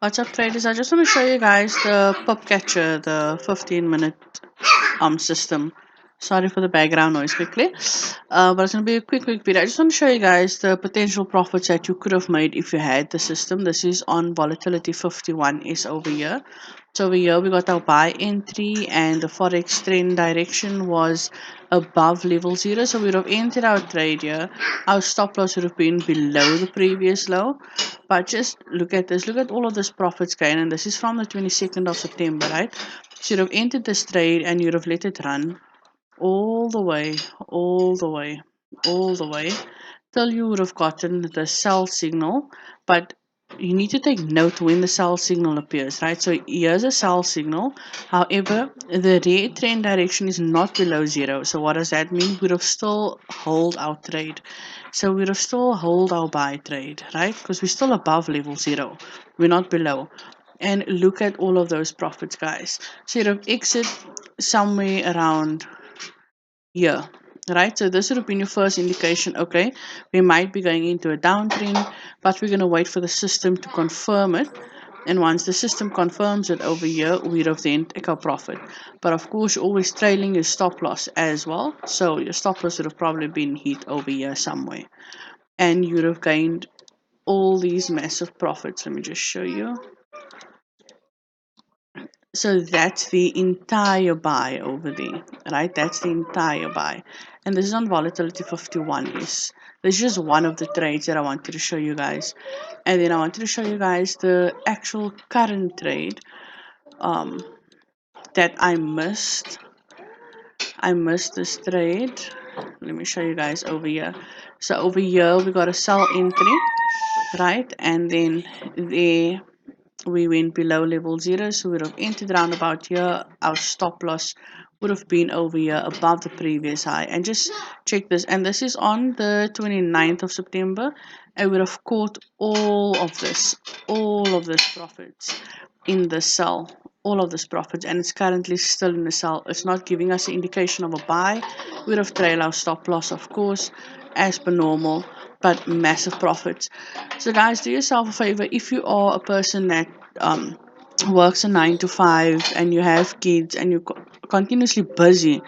What's up, traders? I just want to show you guys the pub catcher, the 15-minute system. Sorry for the background noise quickly. But it's going to be a quick video. I just want to show you guys the potential profits that you could have made if you had the system. This is on volatility 51 is over here. So over here we got our buy entry and the forex trend direction was above level 0. So we would have entered our trade here. Our stop loss would have been below the previous low. But just look at this. Look at all of this profits gain. And this is from the 22nd of September, right? So you'd have entered this trade and you'd have let it run all the way, all the way, all the way till you would have gotten the sell signal. But you need to take note when the sell signal appears, right? So here's a sell signal. However, the red trend direction is not below 0. So what does that mean? We'd have still hold our trade. So we'd have still hold our buy trade, right? Because we're still above level 0. We're not below. And look at all of those profits, guys. So you'd have exit somewhere around here, right? So this would have been your first indication. Okay, we might be going into a downtrend, but we're going to wait for the system to confirm it. And once the system confirms it over here, we'd have then take our profit. But of course, you're always trailing your stop loss as well. So your stop loss would have probably been hit over here somewhere, and you'd have gained all these massive profits. Let me just show you. So that's the entire buy over there, right? That's the entire buy. And this is on volatility 51 is. This is just one of the trades that I wanted to show you guys. And then I wanted to show you guys the actual current trade um, that I missed. I missed this trade. Let me show you guys over here. So over here we got a sell entry, right? And then there we went below level 0, so we would have entered around about here. Our stop loss would have been over here above the previous high. And just check this, and this is on the 29th of September, and we would have caught all of this profits in the sell, all of this profits, and it's currently still in the sell. It's not giving us an indication of a buy. We would have trailed our stop loss, of course, as per normal, but massive profits. So guys, do yourself a favor. If you are a person that works a 9 to 5 and you have kids and you're continuously busy,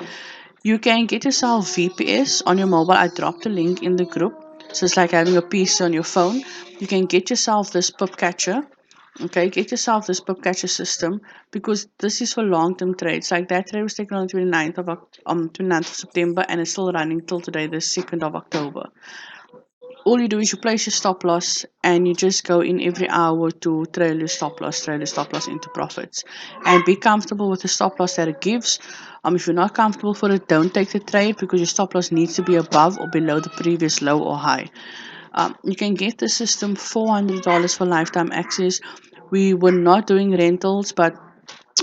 you can get yourself VPS on your mobile. I dropped a link in the group. So it's like having a piece on your phone. You can get yourself this pip catcher. Okay, get yourself this pip catcher system, because this is for long-term trades. Like that trade was taken on the 29th of September and it's still running till today, the 2nd of October. All you do is you place your stop loss and you just go in every hour to trail your stop loss into profits, and be comfortable with the stop loss that it gives. If you're not comfortable for it, don't take the trade, because your stop loss needs to be above or below the previous low or high. You can get the system $400 for lifetime access. We were not doing rentals, but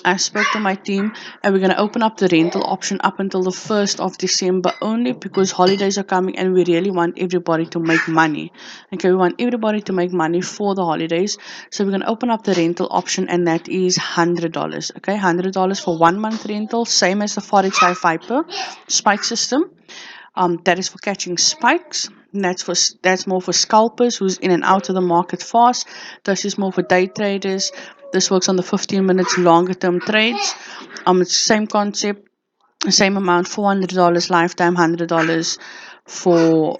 I spoke to my team and we're going to open up the rental option up until the 1st of December, only because holidays are coming and we really want everybody to make money. Okay, we want everybody to make money for the holidays. So we're going to open up the rental option, and that is $100. Okay, $100 for 1 month rental, same as the Forex High Viper spike system. That is for catching spikes. That's more for scalpers who's in and out of the market fast. This is more for day traders. This works on the 15 minutes longer term trades. It's the same concept, same amount, $400 lifetime, $100 for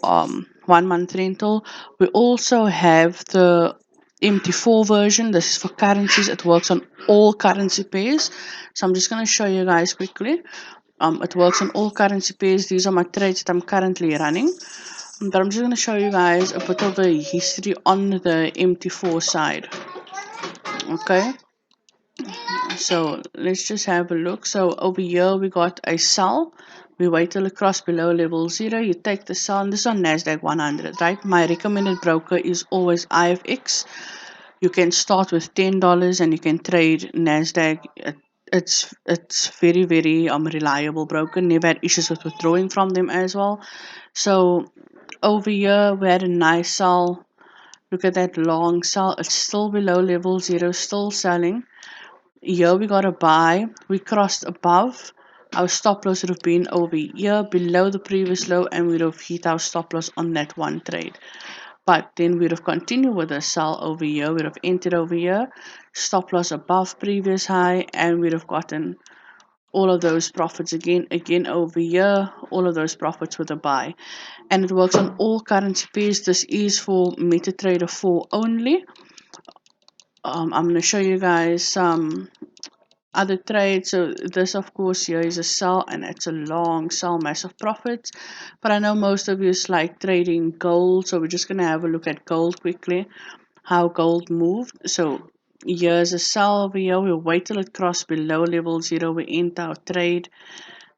1 month rental. We also have the MT4 version. This is for currencies. It works on all currency pairs. So I'm just going to show you guys quickly. It works on all currency pairs. These are my trades that I'm currently running. But I'm just going to show you guys a bit of the history on the MT4 side. Okay, so let's just have a look. So over here we got a sell. We wait till it cross below level 0. You take the sell, and this is on NASDAQ 100, right? My recommended broker is always IFX. You can start with $10 and you can trade NASDAQ. It's very reliable broker. Never had issues with withdrawing from them as well. So over here we had a nice sell. Look at that long sell. It's still below level 0, still selling. Here we got a buy. We crossed above. Our stop loss would have been over here below the previous low, and we would have hit our stop loss on that one trade. But then we'd have continued with a sell over here, we'd have entered over here, stop loss above previous high, and we'd have gotten all of those profits again over here, all of those profits with a buy. And it works on all currency pairs. This is for MetaTrader 4 only. I'm going to show you guys some other trades. So this, of course, here is a sell, and it's a long sell, massive profits. But I know most of you like trading gold, so we're just going to have a look at gold quickly, how gold moved. So here's a sell over here. We'll wait till it crosses below level 0. We enter our trade.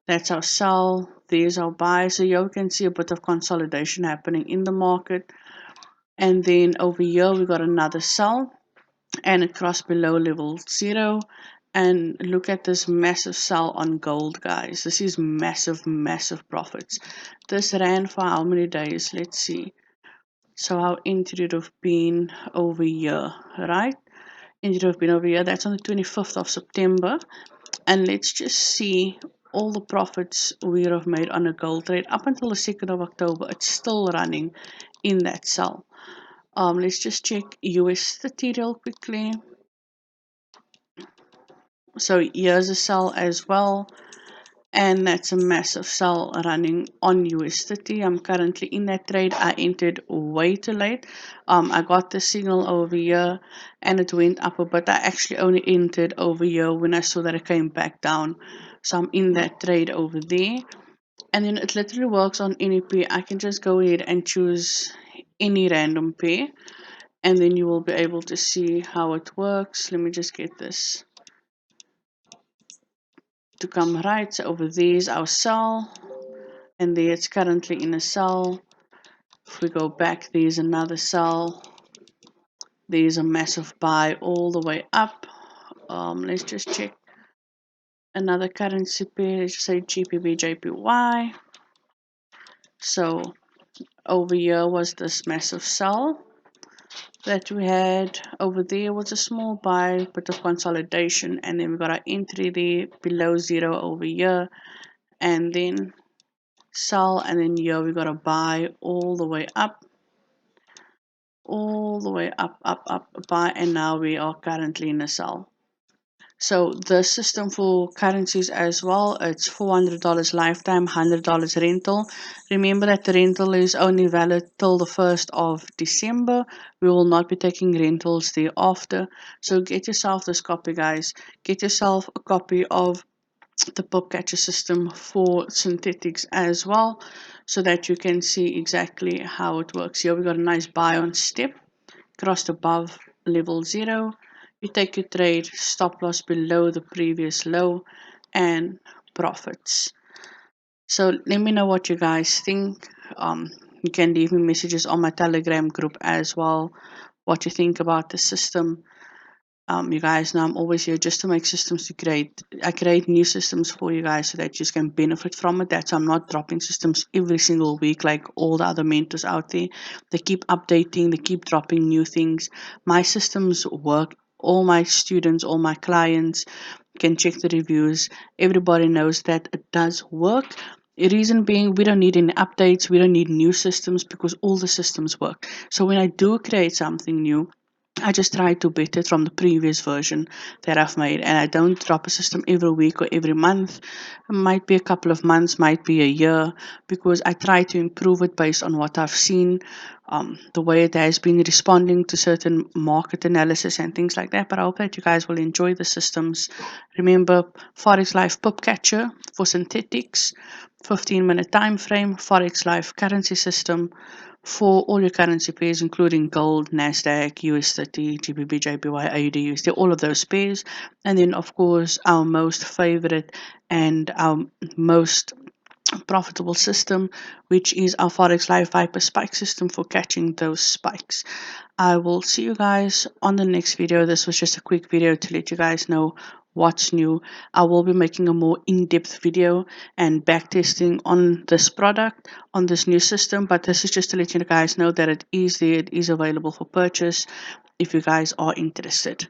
That's our sell. There's our buy. So here we can see a bit of consolidation happening in the market. And then over here we got another sell, and it crossed below level 0. And look at this massive sell on gold, guys. This is massive profits. This ran for how many days? Let's see. So our entry would have been over here, right? Entry would have been over here. That's on the 25th of September. And let's just see all the profits we have made on a gold trade up until the 2nd of October. It's still running in that sell. Let's just check US30 real quickly. So here's a sell as well, and that's a massive sell running on US30. I'm currently in that trade. I entered way too late. I got the signal over here and it went up a bit. I actually only entered over here when I saw that it came back down. So I'm in that trade over there. And then it literally works on any pair. I can just go ahead and choose any random pair, and then you will be able to see how it works. Let me just get this to come right. So over there is our sell, and there it's currently in a sell. If we go back, there's another sell. There's a massive buy all the way up. Let's just check another currency pair. Let's just say GBP JPY. So over here was this massive sell that we had. Over there was a small buy, bit of consolidation, and then we got our entry there below 0 over here, and then sell, and then here we got a buy all the way up, up, buy, and now we are currently in a sell. So the system for currencies as well, it's $400 lifetime, $100 rental. Remember that the rental is only valid till the 1st of December. We will not be taking rentals thereafter. So get yourself this copy, guys. Get yourself a copy of the pop catcher system for synthetics as well, so that you can see exactly how it works. Here we got a nice buy on step, crossed above level 0. You take your trade, stop loss below the previous low, and profits. So let me know what you guys think. You can leave me messages on my Telegram group as well, what you think about the system. You guys know I'm always here just to make systems to create. I create new systems for you guys so that you can benefit from it. That's I'm not dropping systems every single week like all the other mentors out there. They keep updating, they keep dropping new things. My systems work. All my students, all my clients can check the reviews. Everybody knows that it does work. The reason being, we don't need any updates, we don't need new systems because all the systems work. So when I do create something new, I just try to better it from the previous version that I've made, and I don't drop a system every week or every month. It might be a couple of months, might be a year, because I try to improve it based on what I've seen, the way it has been responding to certain market analysis and things like that. But I hope that you guys will enjoy the systems. Remember, Forex Live Pip Catcher for synthetics, 15-minute time frame, Forex Live currency system for all your currency pairs, including gold, NASDAQ, US30, GBP, JPY, AUD, USD, all of those pairs. And then, of course, our most favorite and our most profitable system, which is our Forex Live Viper Spike system for catching those spikes. I will see you guys on the next video. This was just a quick video to let you guys know what's new. I will be making a more in-depth video and backtesting on this product, on this new system, but this is just to let you guys know that it is there, it is available for purchase if you guys are interested.